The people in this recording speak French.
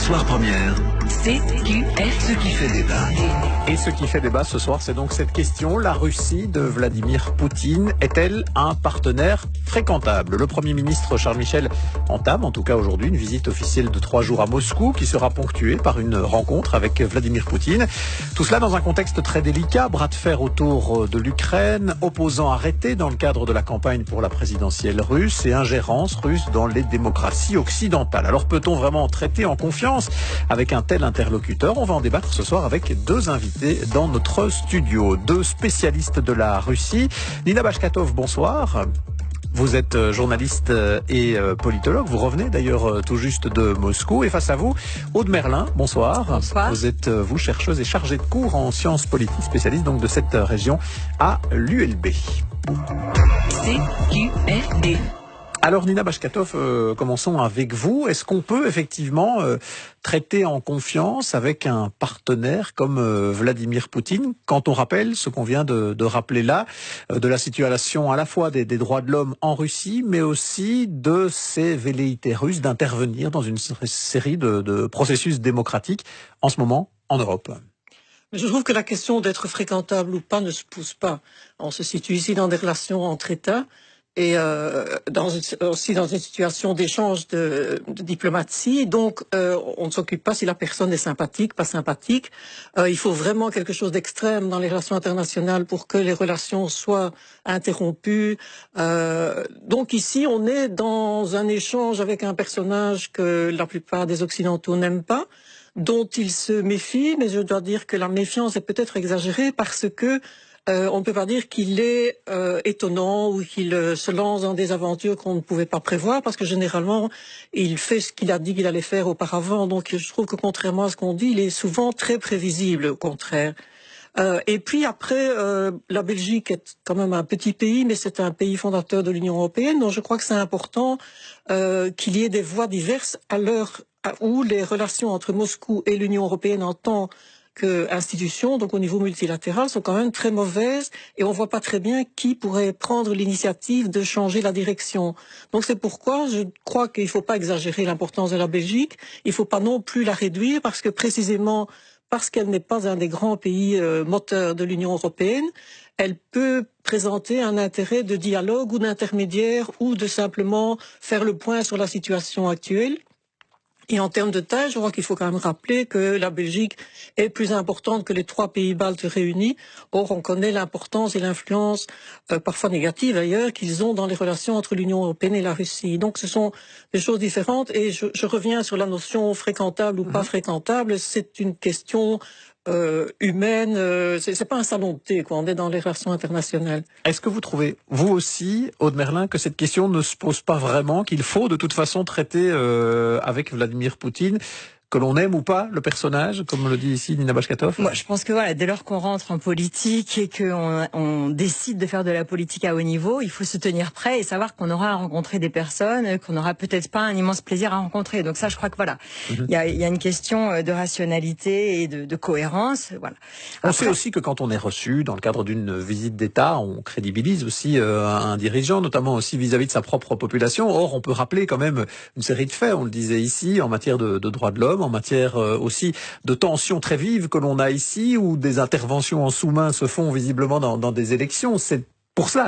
Bonsoir Première. CQFD. Ce qui fait débat. Et ce qui fait débat ce soir, c'est donc cette question. La Russie de Vladimir Poutine est-elle un partenaire fréquentable? Le Premier ministre Charles Michel entame, en tout cas aujourd'hui, une visite officielle de 3 jours à Moscou qui sera ponctuée par une rencontre avec Vladimir Poutine. Tout cela dans un contexte très délicat, bras de fer autour de l'Ukraine, opposants arrêtés dans le cadre de la campagne pour la présidentielle russe et ingérence russe dans les démocraties occidentales. Alors peut-on vraiment traiter en confiance avec un tel interlocuteur? On va en débattre ce soir avec 2 invités dans notre studio, 2 spécialistes de la Russie. Nina Bashkatov, bonsoir. Vous êtes journaliste et politologue. Vous revenez d'ailleurs tout juste de Moscou. Et face à vous, Aude Merlin, bonsoir. Bonsoir. Vous êtes, vous, chercheuse et chargée de cours en sciences politiques, spécialiste donc de cette région à l'ULB. CQFD. Alors Nina Bashkatov, commençons avec vous. Est-ce qu'on peut effectivement traiter en confiance avec un partenaire comme Vladimir Poutine, quand on rappelle ce qu'on vient de rappeler là, de la situation à la fois des droits de l'homme en Russie, mais aussi de ces velléités russes d'intervenir dans une série de processus démocratiques en ce moment en Europe? Mais je trouve que la question d'être fréquentable ou pas ne se pose pas. On se situe ici dans des relations entre États et aussi dans une situation d'échange de diplomatie. Donc, on ne s'occupe pas si la personne est sympathique, pas sympathique. Il faut vraiment quelque chose d'extrême dans les relations internationales pour que les relations soient interrompues. Donc ici, on est dans un échange avec un personnage que la plupart des Occidentaux n'aiment pas, dont ils se méfient, mais je dois dire que la méfiance est peut-être exagérée parce que on ne peut pas dire qu'il est étonnant ou qu'il se lance dans des aventures qu'on ne pouvait pas prévoir, parce que généralement, il fait ce qu'il a dit qu'il allait faire auparavant. Donc je trouve que contrairement à ce qu'on dit, il est souvent très prévisible, au contraire. Et puis après, la Belgique est quand même un petit pays, mais c'est un pays fondateur de l'Union européenne, donc je crois que c'est important qu'il y ait des voies diverses à l'heure où les relations entre Moscou et l'Union européenne en tant qu'institution, donc au niveau multilatéral, sont quand même très mauvaises et on voit pas très bien qui pourrait prendre l'initiative de changer la direction. Donc c'est pourquoi je crois qu'il faut pas exagérer l'importance de la Belgique, il faut pas non plus la réduire parce que précisément parce qu'elle n'est pas un des grands pays moteurs de l'Union européenne, elle peut présenter un intérêt de dialogue ou d'intermédiaire ou de simplement faire le point sur la situation actuelle. Et en termes de taille, je crois qu'il faut quand même rappeler que la Belgique est plus importante que les 3 pays baltes réunis. Or, on connaît l'importance et l'influence, parfois négative d'ailleurs, qu'ils ont dans les relations entre l'Union européenne et la Russie. Donc, ce sont des choses différentes. Et je reviens sur la notion fréquentable ou pas fréquentable. C'est une question humaine. C'est pas un salon de thé, quoi. On est dans les relations internationales. Est-ce que vous trouvez, vous aussi, Aude Merlin, que cette question ne se pose pas vraiment, qu'il faut de toute façon traiter avec Vladimir Poutine, que l'on aime ou pas le personnage, comme le dit ici Nina Bashkatov? Moi, je pense que voilà, dès lors qu'on rentre en politique et qu'on décide de faire de la politique à haut niveau, il faut se tenir prêt et savoir qu'on aura à rencontrer des personnes qu'on n'aura peut-être pas un immense plaisir à rencontrer. Donc ça, je crois que voilà, il y a une question de rationalité et de cohérence. Voilà. On sait aussi que quand on est reçu dans le cadre d'une visite d'État, on crédibilise aussi un dirigeant, notamment aussi vis-à-vis de sa propre population. Or, on peut rappeler quand même une série de faits, on le disait ici, en matière de droits de l'homme, en matière aussi de tensions très vives que l'on a ici, où des interventions en sous-main se font visiblement dans des élections. C'est pour cela